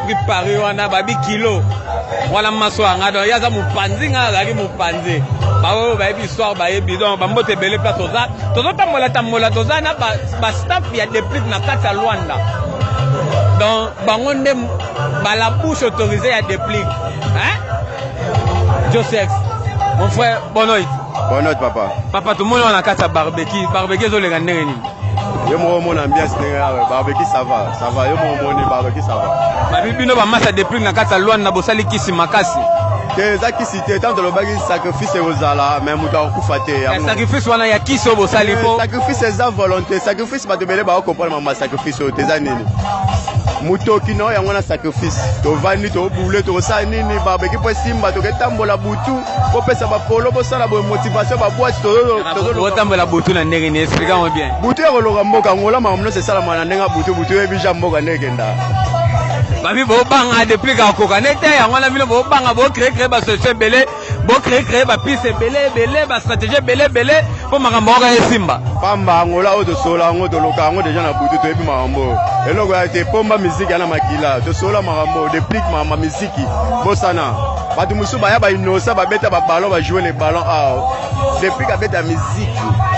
prix Paris wana babi kilo wana maswanga donc yaza mupanzi nga zaki mupanzi bawo ba yebi histoire ba yebi donc ba mbote belé place toza tambola toza na ba staff ya déplique na kati ya Luanda donc bango nde ba la bouche autorisée ya déplique hein Josex mon frère Bonoit papa papa tout le monde on a kati ya barbecue zo lenga ndenge nini yo mo mon ambiance ndenge barbecue ça va yo mo ni barbecue ça va ba bibino ba massa déplique na kati ya Luanda bosali kisi makasi te za kisi te tant de lobaki sacrifice ozala mais mutu akufa te sacrifice wana ya kisi bosali po sacrifice eza volonté sacrifice ba tebele ba comprendre mama sacrifice o te za nini mutu kino yango na sacrifice to vandi to boule to sa nini barbecue po simba to ketambola butu po pesa ba polo bo sala bo motivation ba boîte to tambola butu na ndenge ni expliquez-moi bien butu ya koloka mboka ngola mamuno c'est ça la mana ndenga butu ebija mboka ndekenda babi bo banga depuis ka koka nete yango na bino bo banga bo créer ba société belé bo créer ba piste belé ba stratégie belé po makambo ka esimba pamba ngola o to sola ngo to loka ngo déjà na butu to ebi makambo eloko ya te pomba musique na makila to sola makambo déplique ma musique bosana batu musu ba ya ba inosa ba beta ba ballon ba jouer les ballons déplique a beta musique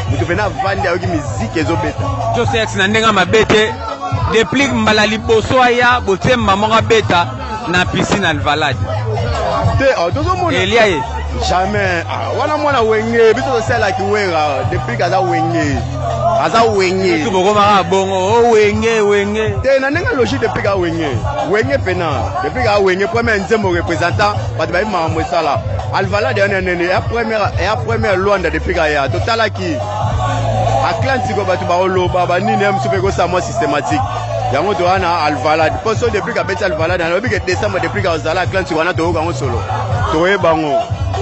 mutu vena vandi ayoki musique ezo beta Josex na ndenga mabete déplique mbala liboso aya botemba monga beta na piscine Alvalade te tozo mona elia ye jamais wana mwana wenge biso to sala ki wera déplique aza wenge tu boko mara bongo wenge te na nenga logique déplique a wenge pena déplique a wenge premier nzembo représentant ba ba mambo sala Alvalade ya nene ya première Luanda déplique ya totala ki Atlantique batu ba oloba ba nini mso pe ko sa moi systématique yango to ana Alvalade poso depuis ka beti Alvalade na lobi ke décembre depuis ka ozala Atlantique wana to ko solo to e bango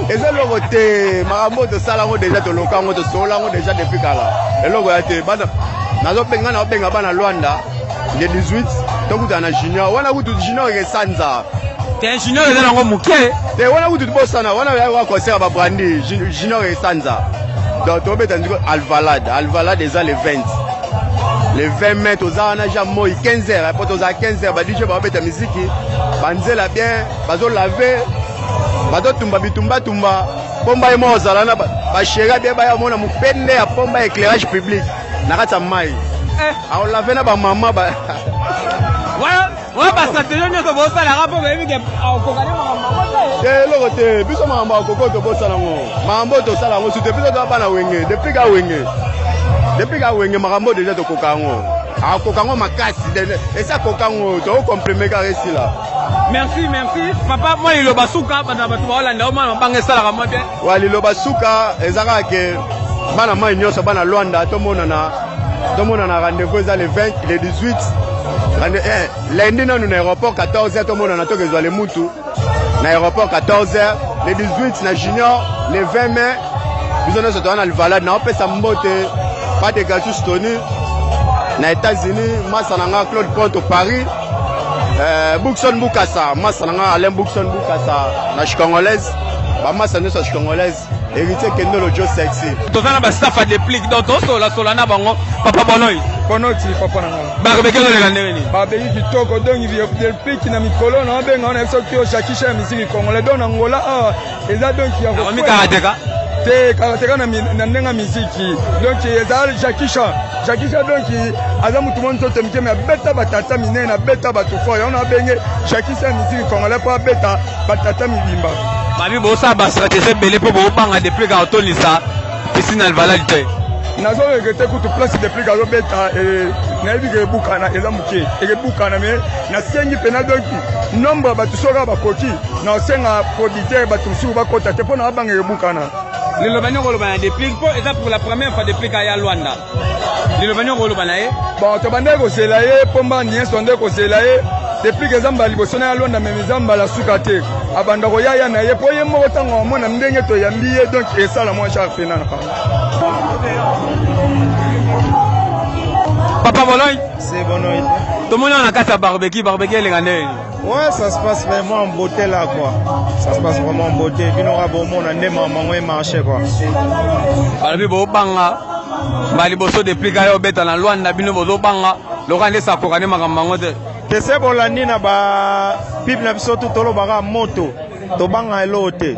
eza logo te makambo to sala ngo déjà to lokango to sola ngo déjà depuis kala eloko ya te bana nazo penga na benga bana Luanda le 18 to kutana junior wana kutu junior ke sanza te junior eza ngo muke te wana kutu bosana wana ya ko concert ba brandi junior ke sanza donc to beta ndiko Alvalade eza le 20 le 20 mai toza na jammo 15h après toza 15h ba DJ ba beta musique banzela bien bazo laver bazo tumba pomba emo ozala na ba shera bien ba ya mona mupende ya pomba éclairage public na kata mai a laver na ba mama ba wa ba stratégie nyoso bo sala rapo ba yemi ke okokane mama te loko te biso mama okoko to bo sala ngo mambo to sala ngo sute biso to bana wenge depuis ka wenge makambo déjà to kokango akokango makasi esa kokango to comprimer ka resila merci papa moi il basuka bana batu ba Holanda o mama bange sala ka mo bien wa lilo basuka ezaka ke bana mai nyoso bana Luanda to mona na rendez-vous za le 20 le 18 lundi na aéroport 14h to mona na to kezwa le mutu na aéroport 14h le 18 na junior le 20 mai biso so to na Alvalade na opesa mbote pas de gâteau Tony na États-Unis masananga Claude Ponto Paris Bookson Bukasa masananga Alain Bookson Bukasa na Congolaise ba masana so Congolaise héritier Kendolo Joe Sexy tozana ba staff a déplique donc sola na bango papa Bonoy papa nanga barbecue le ndenge ni barbecue kitoko donc déplique na mikolo na benga on a so ki o shakisha musique congolais donc Angola eza donc ya ko mi karateka te karateka na ndenga musique donc eza Shakisha donc aza mutu monto temike me beta batata minene na beta batu fo ya on a benge Shakisha musique congolais pa beta batata mibimba babi bo sa ba stratégie belé po bo banga depuis ka otonisa piscine Alvalade te nazo regretter kutu place depuis ka beta na ebi ke bukana eza muke e bukana me na sengi pena donc nombre batu soka ba koki na senga producteur batu su ba kota te pona banga e bukana lelo banyo ko lobana déplique po eza pour la première fois déplique ya Luanda lelo banyo ko lobana ye bon to bande ko selaye pomba nien sonde ko selaye depuis que zamba liboso na Luanda même zamba la suka te abanda ko yaya na ye po ye mo tango mona ndenge to yambiye donc esala moi cher pena na papa Bonoy c'est Bonoy tout le monde a kata barbecue les gandés ouais ça se passe vraiment en beauté là quoi ça se passe vraiment en beauté binora bon mon ande maman marché quoi barbecue bo banga bali boso depuis ka yo beta na Luanda bino bozo banga lokande sa kokane makambango te tese bolandi na ba pipe na biso tu tolobaka moto tobanga elo te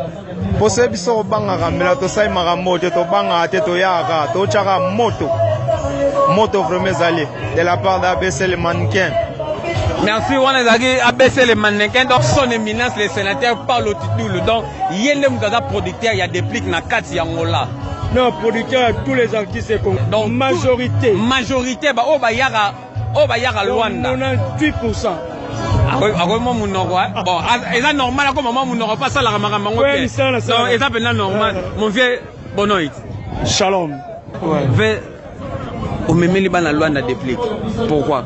pose biso obangaka mbela tosalimaka moto te tobangaka te toyaka totyaka moto vraiment ezali de la part d'ABC le mannequin. Merci, on a abaissé les mannequins. Donc, son éminence, les sénateurs parlent au titre. Donc, il y a des producteurs, il y a des plics dans 4 Yangola. Non, producteurs, tous les artistes, donc majorité. Majorité, bah, oh, bah, yara Luanda. 98%. Bon, c'est normal, comme maman, on n'aura pas ça, la ramaman. Oui, ça, non, c'est normal. Mon vieux, bonoït. Shalom. Ouais. On me met les balles à Luanda des plics. Pourquoi?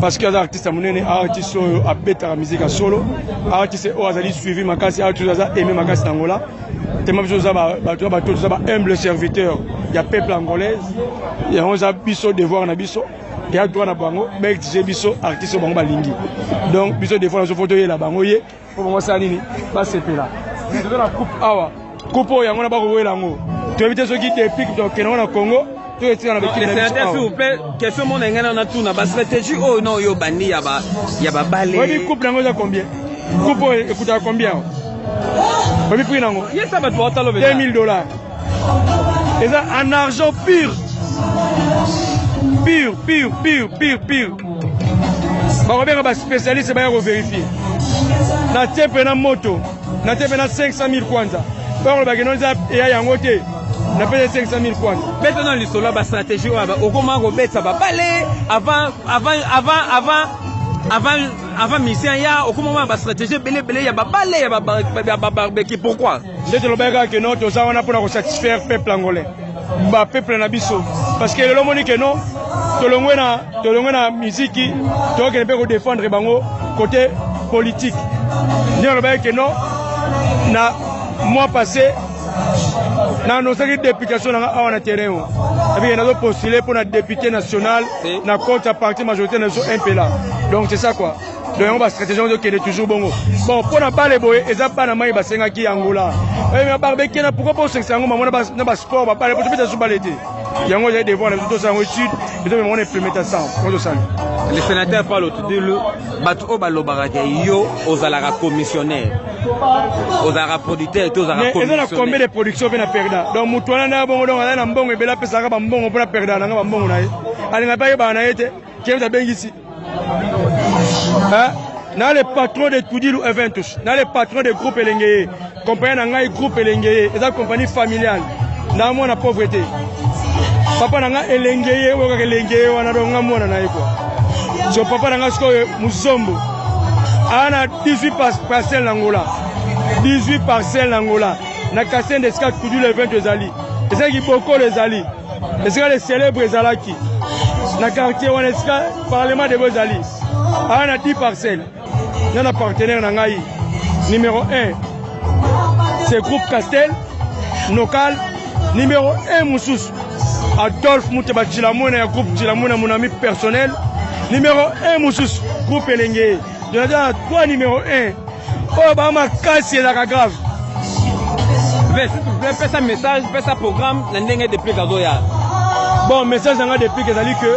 Parce que les artistes artistes à bêta la musique à solo, artistes ont suivi ma casse, artistes ont aimé ma casse d'Angola. Tellement de choses humble serviteur. Il y a peuple angolaise, il y a 11 biso devoir na biso, il y a droit na bango, mais j'ai biso artistes bango balingi. Donc biso devoir na photo la bango ye, pour moi ça nini, pas c'est là. C'est dans la coupe awa, coupe o yango na ba ko lango. Tu évites ceux qui dépiquent donc on a Congo. Les sénateurs, s'il vous plaît, question mon engagement on a tout na stratégie oh non yo bandi y a ba balé. Oui, coupe nango za combien? Coupe écoute à combien? Oui, prix nango. Yes ça va te porter le $2000. Et ça en argent pur. Pur. Bah on va spécialiste va vérifier. Na tepe na moto, na tepe na 500 000 kwanza. Bah on va gagner ça et y a yango te. On a payé 500 000 kwanza. Maintenant les soldats ba stratégie au comment on bet ça va balé avant mission ya au comment ba stratégie belé ya ba balé ya ba barbecue pourquoi? Ndete lobeka que non toza wana pour satisfaire peuple angolais. Ba peuple na biso parce que le moni que non tolongwe na musique to que peut défendre bango côté politique. Ndete lobeka que non na mois passé na nos députation na na terrain et na postuler pour la député national na compte parti majorité na un peu là donc c'est ça quoi donc on va stratégie qui est toujours bon pour na balle boy et ça pas na mai basenga ki Angola mais barbecue na pourquoi pas 500 ngoma na ba sport ba balle pour peut être balader yango j'ai devoir na tout ça au sud et donc on implémenter ça on ça les sénateurs parlent autour de le batu o balobaka yo ozalaka commissionnaire ozalaka producteur et ozalaka commissionnaire et combien de production vient à perdre donc mutuana na bongo donc na mbongo ebela pesa ka ba mbongo pour perdre na ba mbongo na ye alinga pa ba na yete qui est bengi ici hein na les patrons de Tudilu Eventus na les patrons de groupe Elengeye compagnie na ngai groupe Elengeye et ça compagnie familiale na mo na pauvreté papa na nga Elengeye o ka Elengeye wana do nga mona na ye quoi so papa na nga sko Muzombo ana 18 parcelles Angola 18 parcelles Angola na Kassende de ska Tudilu Eventus ali et ça qui beaucoup les ali et ça les célèbres zalaki na quartier wana ska parlement de Bozali ana 10 parcelles na partenaire na ngai numéro 1 c'est groupe Castel local numéro 1 Moussous Adolphe Mouteba Chilamona ya groupe Chilamona mon ami personnel numéro 1 Moussous groupe Elengeye je dis à toi numéro 1 oh bah ma casse est la grave fais ça message fais ça programme na ndenge depuis kazoya bon message nga depuis que zali que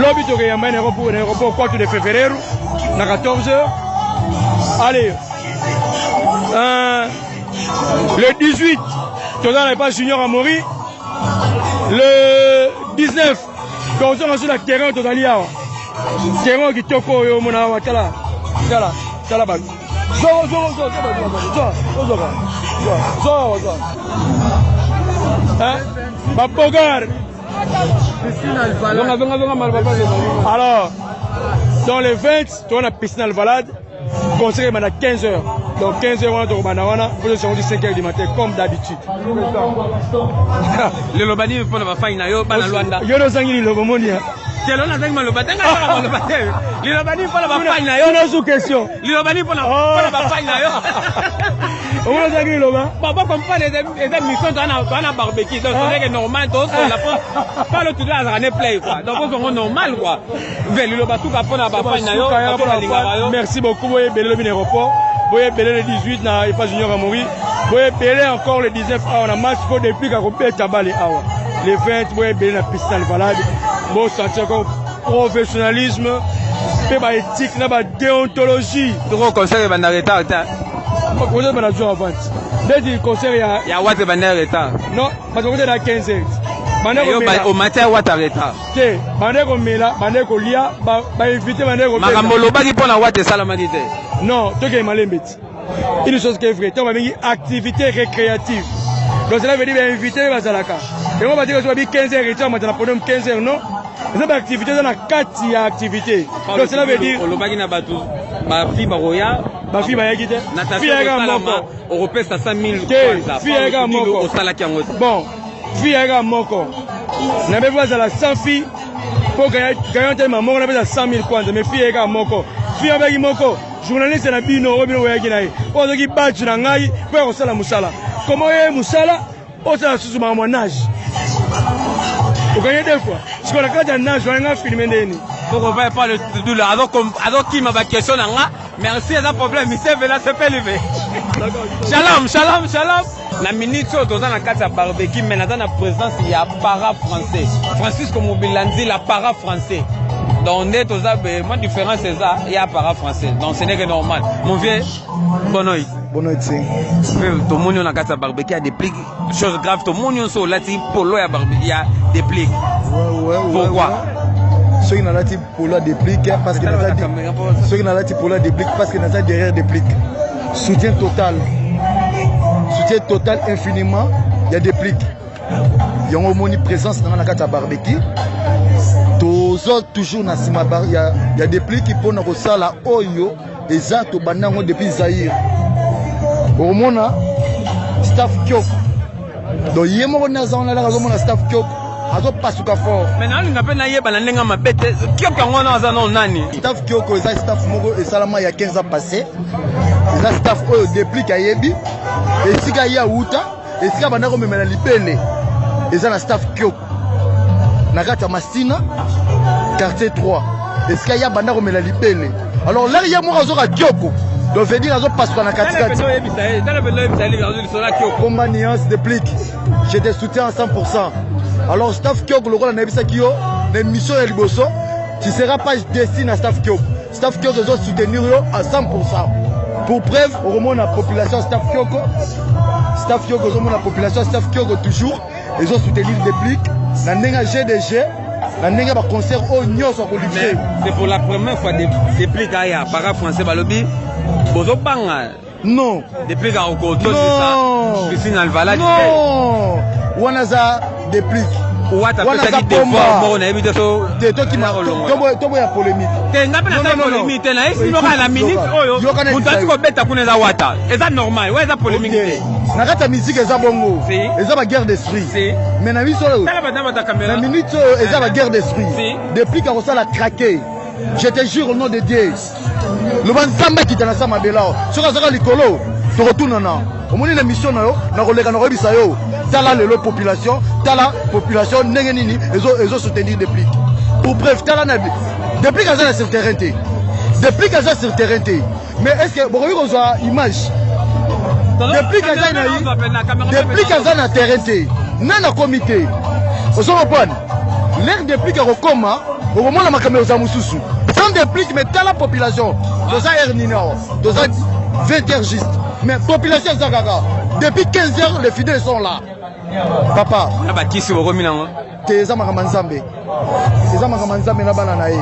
lobby to ya mane aéroport 4 de février na 14h allez le 18 tu n'as pas junior à mourir le 19 quand on sur la terrain to zali ya terrain qui toko yo mona wa tala ba zo hein Babogar alors dans les 20 on a piscine Alvalade conseil à 15h donc 15h on a pour le 5h du matin comme d'habitude le lobani pour la faille na yo bana Luanda yo no zangi lo bomoni telo na zangi malobata nga malobata le lobani pour la faille na yo no sous question le lobani pour la faille na yo on zangi lo ba papa comprendre les missions dans la barbecue donc c'est normal donc la pas le tout là ça play quoi donc on normal quoi vers le lobatu ka pona ba faille na yo merci beaucoup boye belé le aéroport boye belé le 18 na pas junior à mourir boye belé encore le 19 on a match pour depuis ka ko beta balé awa les 20 boye belé na piscine Valade bon sentir comme professionnalisme pe ba éthique na ba déontologie toko concert banda retard ta concert banda jour avant dit concert ya wate banda retard non parce que concert à 15 heures banda ko mela au matin wate retard te banda ko mela banda ko lia ba inviter banda ko makamolo baki pona wate salama dite non to ke malembeti une chose qui est vraie, on a mis activité récréative. Donc cela veut dire inviter les Zalaka. Et on va dire que soit 15 heures, on va dire 15 heures, non? C'est une activité dans la 4 activité. Donc cela veut dire. Le bagina batu, ma fille baroya, ma fille va y quitter. Fille européen ça 100 000 kwanza. Fille moko. Au salaki yango. Bon, fille moko. Na be voix à la 100 filles pour gagner tellement moko na be 100 000 kwanza, mais fille moko. Fille avec moko. Journaliste na bino obino wayaki naye ozoki batch na ngai po kosala musala comment ye musala osala susu ma nage okanye deux fois sikola kati ya nage wana filmer ndeni donc on va pas le doula alors qui m'a ba question na nga merci à problème il s'est là c'est pas levé shalom na minute otoza na kati ya barbecue mais na présence il y a para français Francisco Mobilanzi la para français. Donc on est tous moi différence c'est ça, il y a para français. Donc ce n'est que normal. Mon vieux Bonoï. Bonoï c'est. Tout le monde on a qu'à barbecue a des pliques. Chose grave tout le monde on so là ti polo ya barbecue il y a des pliques. Ouais. Pourquoi? Ceux qui n'ont pas dit polo des pliques parce que ceux qui n'ont pas dit polo des pliques parce que nous derrière des pliques. Soutien total infiniment, il y a des pliques. Il y a une présence dans la carte barbecue. Toujours na sima bar il y a des plis qui pona ko sala oyo eza to banango depuis Zaïre au mona staff kyok do yemo na za on la raison mona staff kyok azo pasuka fort maintenant linga pe na yeba na ndenga mabete kyok yango na za non nani staff kyok eza staff moko esalama ya 15 ans passé eza staff oyo depuis kayebi esika ya uta esika banako memela lipene eza na staff kyok na kata Mastina quartier 3 est-ce qu'il y a banda komela lipele alors là il y a moi azoka kyoko donc veut dire azo passe na kati kati combat nuance de plique je te soutiens à 100%. Alors staff kyoko lokola na bisa kiyo na mission ya liboso tu seras pas destiné à staff kyoko doit soutenir à 100%. Pour preuve au moment la population staff kyoko au moment la population staff kyoko toujours ils ont soutenu des pliques na ndenga GDG na ndenga ba concert au nyonso ko livrer. C'est pour la première fois des pliques aya para français balobi bozo banga non des pliques au côté de ça piscine alvala non wanaza des pliques wata pesa ki devoir mo na ebito so de to ki ma to ya polémique te ngape na polémique te na esi no la minute oyo mutati ko beta kuneza wata eza normal ouais eza polémique te na kata musique eza bongo eza ba guerre d'esprit mais na biso na minute eza ba guerre d'esprit depuis quand ça la craqué je te jure au nom de Dieu le banzamba qui tana sama belao soka soka likolo to retourne na omoni na mission na yo na koleka na kobisa yo tala lelo population ndenge nini ezo soutenir des pliques pour bref tala na des pliques azana sur terrain te des pliques azana sur terrain te mais est-ce que bokoyi kozwa image des pliques azana terrain te nana comité ozokomprendre l'air des pliques akokoma okomona makambo oza mosusu sans des pliques mais tala population toza air nini awa toza 20 heures juste mais population eza kaka depuis 15 heures les fidèles sont là papa abakisi bokomi nango te eza makambo nzambe na bana na ye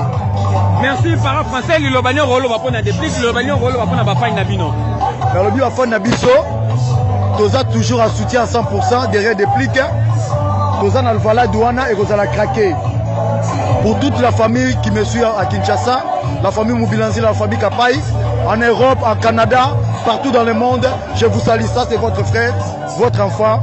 merci para français lilobani okoloba mpona déplique lilobani okoloba mpona bafani na bino nalobi bafani na biso toza toujours en soutien à 100% derrière déplique toza na lvala douana et kozala craqué pour toute la famille qui me suit à Kinshasa, la famille Mobilanzi, la famille Kapai, en Europe, en Canada, partout dans le monde, je vous salue. Ça, c'est votre frère, votre enfant,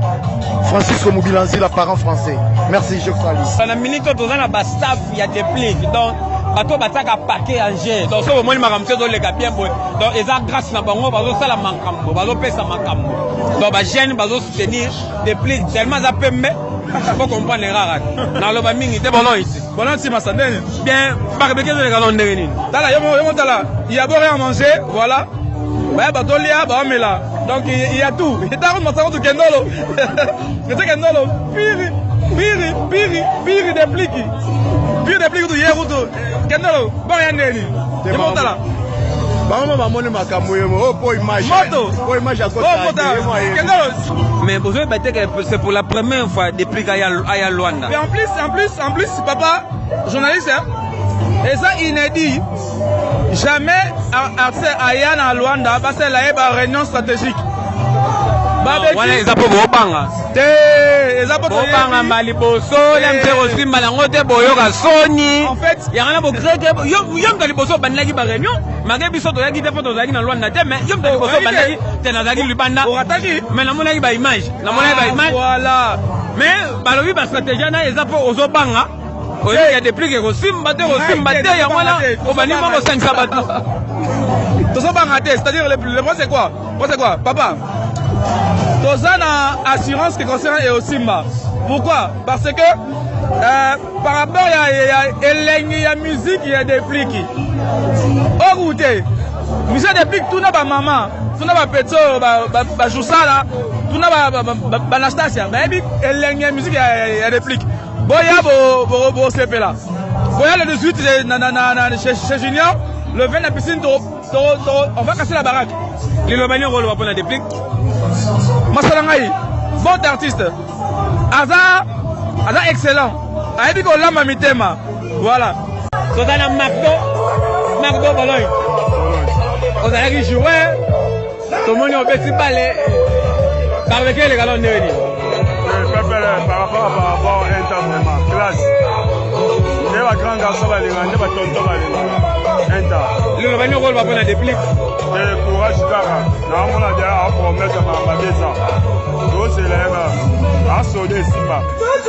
Francisco Mobilanzi, la parent français. Merci, je vous salue. La minute où on a un staff, il y a des pliques. Donc, bateau bataka paquet en jet. Donc, ça, au moins, il y a les gars bien beaux. Donc, ils ont grâce à bango, bateau ça la mancambo, bateau pèse à mancambo. Donc, bah, gêne, bateau soutenir des pliques. Tellement ça peut me. Il faut comprendre les rares. Dans le bas mingi, c'est bon ici. Bon, c'est ma sandelle. Bien, barbecue de galon de rénin. Tala, il y a beau rien à manger, voilà. Ouais, bah, tolia, bah, mais là. Donc, il y a tout. Il y a tout, mais ça va tout kendolo. Mais c'est kendolo. Piri, des pliques. Puis depuis que tu y es, Kendalo, bon, il y a Néni. Il y a Montala. Bango bamoni makambo yemo po image. Moto. Po image à côté. Oh, Kendalo. Mais vous savez que c'est pour la première fois depuis qu'il y a Luanda. Mais en plus, papa, journaliste, hein, et ça inédit. Jamais Ayan à Luanda, parce que là, il y a une réunion stratégique. Wana eza po bobanga te eza po bobanga maliboso ya mpero simba nango te boyoka soni en fait yanga na bo greke yo mka liboso bandaki ba réunion mage biso toyaki te po tozalaki na Luanda te mais yo mka liboso bandaki te nazalaki libanda mais namonaki ba image voilà mais balobi ba stratégie na eza po ozobanga oyoka depuis que kosimba te yango wana obandi moko sangisa bato tozobanga te, c'est-à-dire le point c'est quoi papa? Tozana assurance qui concerne et au Simba. Pourquoi? Parce que par rapport à la musique, il y a des plics. Au route, musique des plics, tout n'a pas maman, tout n'a pas péto, bah Joussala, tout n'a pas Anastasia. Mais la musique, il y a des plics. Boya, bo CP là. Boya le 18 chez Junior, le 20 la piscine, on va casser la baraque. Les Lomaniens on va prendre des plics. Masalangaï, bon artiste. Aza excellent. Aïdi ko lama mitema. Voilà. Tozana Macdo Bologne. On a qui jouer. Tout le monde au petit balai. Barbecue les galons néoni. Par rapport à Inter vraiment classe. Il y a un grand garçon qui est un tonton Inter. Le Lomaniens on va prendre des plics. Courage kaka na mona dia promettre ma beza do c'est là a sonné Simba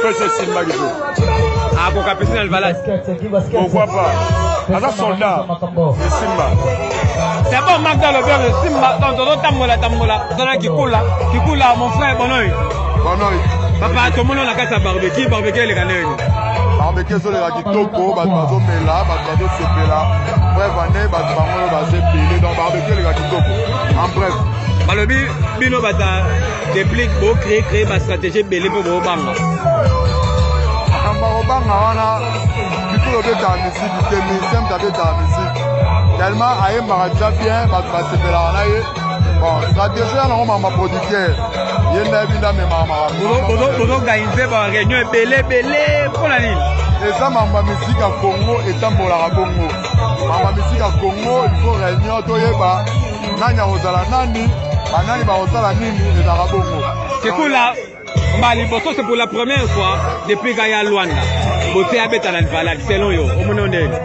c'est Simba qui joue ah pour capitaine Alvalade pourquoi pas à soldat de Simba c'est bon Marc dans le beurre de Simba dans tamola dans kikula mon frère Bonoy papa tout le monde a carte barbecue les canets barbecue sur les kitoko bato mela bato sepela bref année bato bango basé pélé dans barbecue les kitoko en bref balobi bino bata déplique bo créer ba stratégie belé pour bo banga amba obanga wana bitulo beta musique te musicien ta beta musique tellement ayembaka déjà bien bato basepela na ye bon stratégie na ngoma producteur yenda binda memama bozo organiser ba réunion belé pour la ligne eza mamba musique ya Congo etambolaka bongo mamba musique ya Congo il faut réunion toyeba nani akozala nani banani bakozala nini ezalaka bongo kekula mbali boso c'est pour la première fois depuis kaya Luanda bote abeta na Alvalade selon yo omona ndeni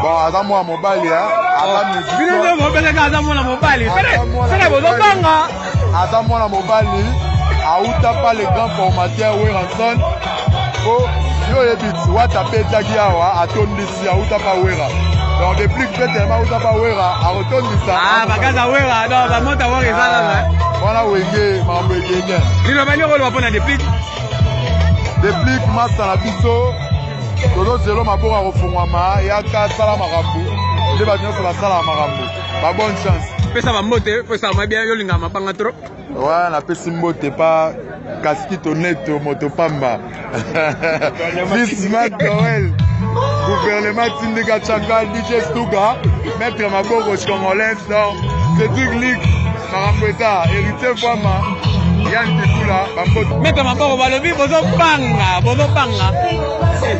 bon aza mwa mobali aza musique bino ndio mobali aza mwa mobali sele bozo banga aza mwa mobali auta pas le grand formateur Weranson po yo yebiti wata petaki awa atondisi auta pa wera donc depuis que tellement auta pa wera arotondisa bakaza wera non bamota wera ezala wana wenge mambo egenge lino bani okoloba mpona depuis master na biso tozozelo maboko ya kofungwama yaka sala makambo nde bato nyonso basala makambo babonne chance pesa bambote pesa mabia yolinga mabanga trop ouais napesi mbote pa Casquito Neto Motopamba Fils Macdowell gouvernement Tindika Chaka DJ Stuka Maître Maboko Congolais donc Cédric Ligue Marambeta héritier Fama Yann Tekula Bamboto Maître Maboko balobi bozo banga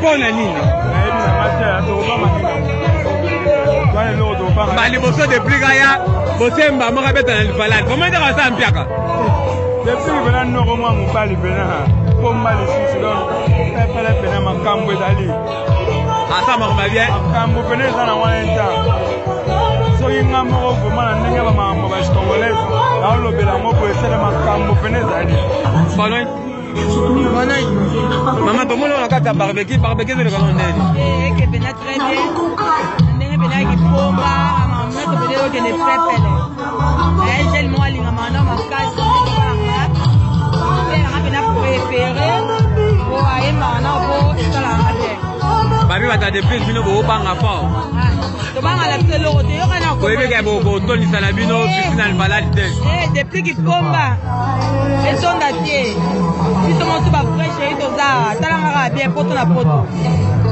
pona nini bali boso depuis kaya bosemba moko beta na Alvalade comment dire ça mpiaka depuis bena noko mwa mobali bena po mbali sisi donc pepele bena makambo ezali asa makoma bien makambo bena eza na wana nta soki nga moko vraiment na ndenge bamakambo bacongolais naolobela moko esele makambo bena ezali mama tomona na kati ya barbecue ezolekana ndeni eke bena très bien ndenge benaki pomba amamoto bene okende pepele gel mo alingama na makasi babi bata depuis bino bobanga fort tobanga la biso eloko te yoka na Oyebi ke botondisa na bino piscine Alvalade te. Depuis qu'il pomba etonda tie biso mosu bavrai chéri toza talangaka bien poto na poto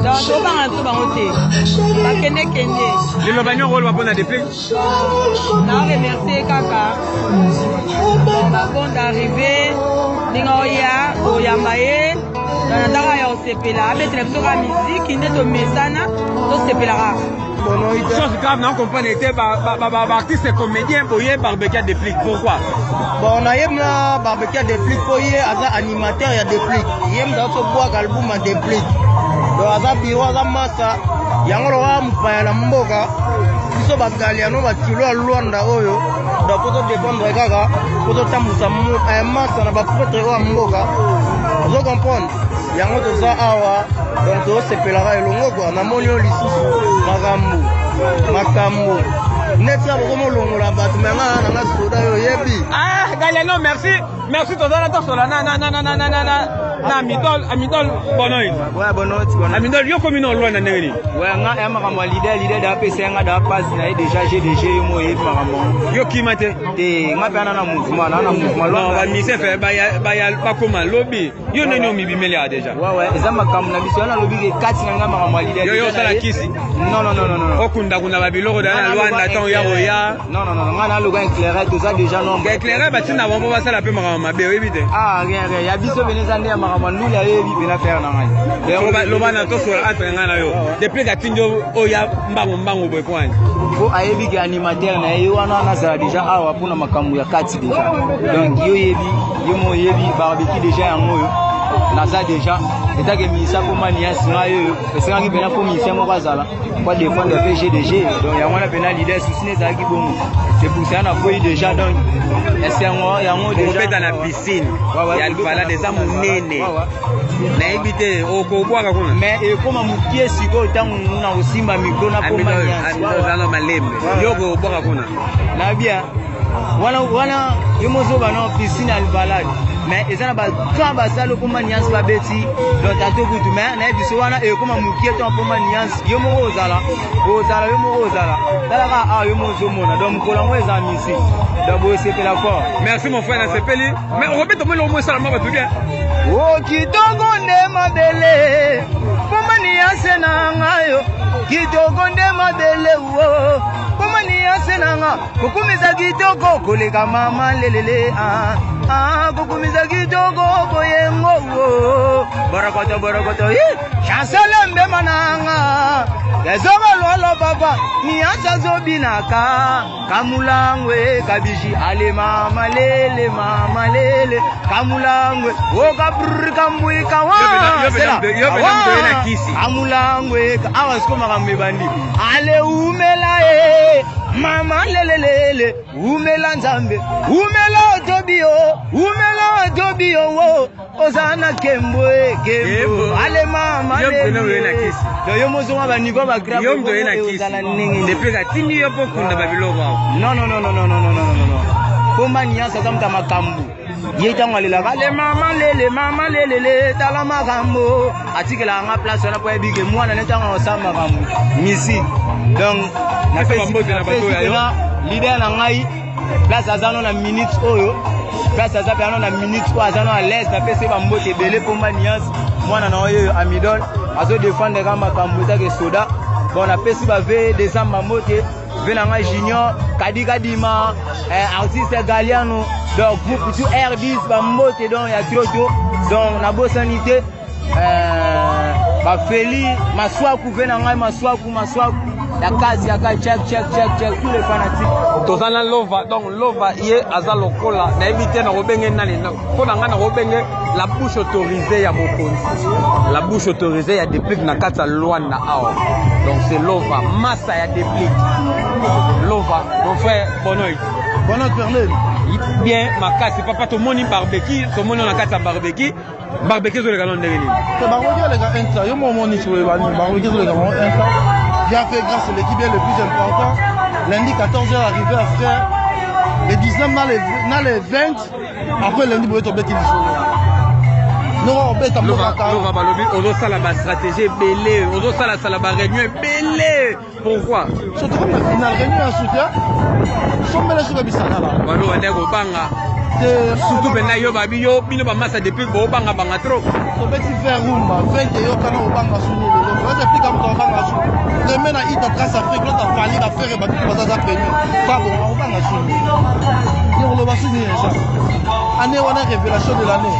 donc tobanga so bango te bakendekende liloba nio role bapona depuis naremercie kaka bagon d'arrive ndinga oya oyamba ye nanataka ya osepela abetela biso ka miziki nde tomesana tosepelaka chose grave, non comprendre était artiste comédien pour y barbecue déplique. Pourquoi? Bon, on a un barbecue déplique pour y animateur il y a déplique. Il y a un bois album à déplique. Donc à bureau à massa, il y a un roi mpaya na mboka. Biso bagaliano batilo a Luanda oyo. Donc pour dépendre kaka, pour tambusa massa na ba protre wa mboka. Vous comprenez? Il y a un autre awa. Donc c'est pelara elongo quoi. Na monyo lisusu. Makambo netsa bokomo longola bato menga na soda yo yebi Galiano merci tozala tosola na amidol bonoy bonoy amidol yo komi no lwana ndenge ni nga ya makambo leader da pesa nga da pass na déjà GDG mo yebi makambo yo kimate te nga pe na mouvement non ba mise fe ba koma lobby yo neni o mibimeli a déjà ouais eza makambo na biso na lobby ke kati nga makambo leader yo sala kisi non okunda kuna ba biloko da lwana temps ya roya non nga na logo éclairé tout ça déjà non éclairé ba tina bombo ba sala pe makambo mabe yebi te rien ya biso beneza nde makambo ndula yebi bena faire na ngai loba na to sur entre nga na yo depuis ka tinjo oya mbango boy point ko ayebi ke animateur na yo wana na sala déjà awa pona makambo ya kati déjà donc yo yebi yo mo yebi barbecue déjà ya moyo na ça déjà eta ke misa ko mania sira yo esanga ki bena ko misa mo bazala kwa défendre PGDG donc ya wana bena leader souci za ki bongo c'est pour ça na foi déjà donc est-ce ya ngo déjà dans la piscine ya Alvalade des amunene na ebite okobwaka kuna mais e koma mukie siko tangu na usimba micro na ko mania zalo malembe yoko obwaka kuna na bien wana yomozo bana piscine Alvalade mais ezana ba quand ba salo ko maniance ba beti donc tato kutu mais na biso wana e koma mukie to ko maniance yomo ozala yomo ozala tala ka yomo zomona donc ko la mweza misi donc bo c'est la fois merci mon frère na sepeli mais on remet tomber le mot salama ba tout bien o kitongo ne mabele ko maniance na ngayo kitongo ne mabele wo ko maniance na nga kukumiza kitoko koleka mama lelele kukumiza kitoko boyengo borokoto chancele mbe mananga ezonga lolo papa niacha zobinaka kamulangwe kabishi ale mama lele kamulangwe okabrikambui kawa kamulangwe awa sikoma kamebandi ale umela mama lelelele umela nzambe umela otobio wo ozana kembo ale mama lelele do yo mozonga ba niveau ba grave yo mdo ena kisi depuis ka tini yo pokunda ba biloko non komba niasa zamta makambu yeta ngalela ale mama lelele tala makambo atikela nga place na po ebige mwana netanga osamba makambu misi donc na Facebook na bato ya leader na ngai place azano na minutes oyo place azapano na minutes ko azano à l'aise na pese ba mbote belé komba niasa mwana na oyo amidol azo défendre kama kambuta ke soda bon na pesi ba ve des ambamote venanga junior kadima artiste Galiano donc groupe tout R10 ba mbote donc ya trotto donc na bo sanité ba feli maswaku venanga maswaku la case ya check tous les fanatiques tozana lova donc lova ye aza lokola na éviter na robenge nani ko na ngana robenge la bouche autorisée ya mokonzi la bouche autorisée ya déplique na kata Luanda awa donc c'est lova massa ya déplique lova mon frère bonoy Fernel bien makasi papa to moni barbecue to moni na kata barbecue zo le galon ndenge nini c'est barbecue les gars insta yo mo moni sur le barbecue les gars insta bien fait grâce à l'équipe le plus important lundi 14h arrivé à faire les 19 dans les 20 après lundi vous êtes tombé qui non obeta mokaka lova balobi ozosala ba stratégie belé ozosala ba réunion belé pourquoi surtout comme la finale réunion à soutien sombele sur bisana là balo wande ko banga surtout bena yo babi yo bino ba massa depuis bo banga trop to beti faire rumba 20 yo kana obanga suni le ko depuis comme to banga suni le mena ita trace Afrique l'autre a fallu la faire ba tout baza peni pas bon obanga suni yo le basuni ça année on a révélation de l'année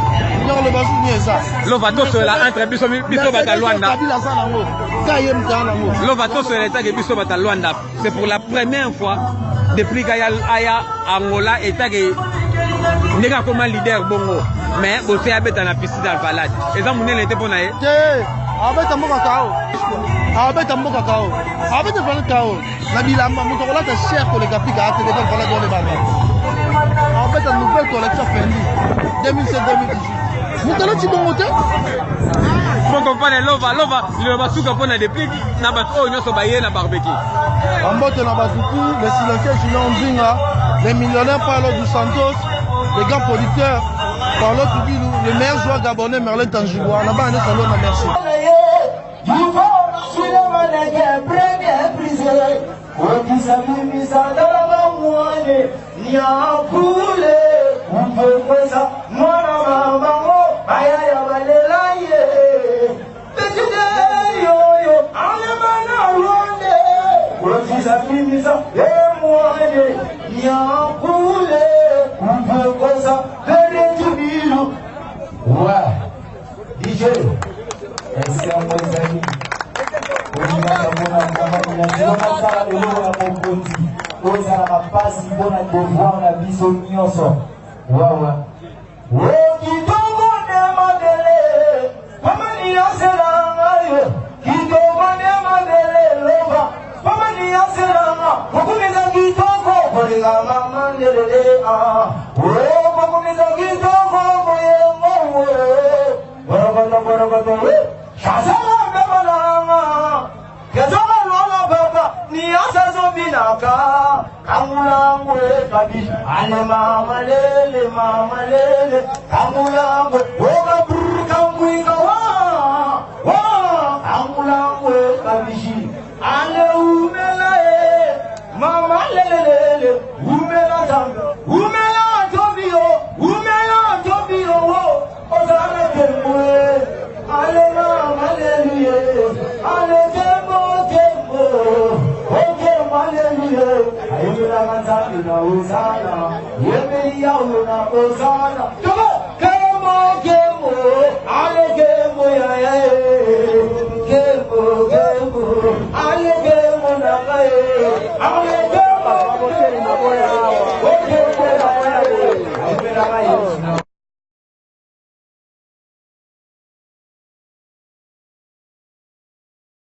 yo le basuni ça lova to sur la entre biso bata Luanda lova to sur l'état que biso bata Luanda c'est pour la première fois depuis aya Angola état que nega comme leader bongo mais bossé abeta na piscine d'Alvalade et ça monene était pour naé abeta mboka kao abeta mboka kao abeta fana kao na bilamba moto kola ta cher ko le kapika ate de fana dans les banda abeta nouvelle collection Fendi 2017-2018 moto la ti bongo te faut comprendre lova va suka pona depuis na bato o nyoso baye na barbecue ambote na batuku les silencieux Julien Mbinga les millionnaires Paulo dos Santos les grands producteurs Paulo Tubilou le meilleur joueur gabonais Merlin Tangibois on a pas un salon na merci Hallelujah,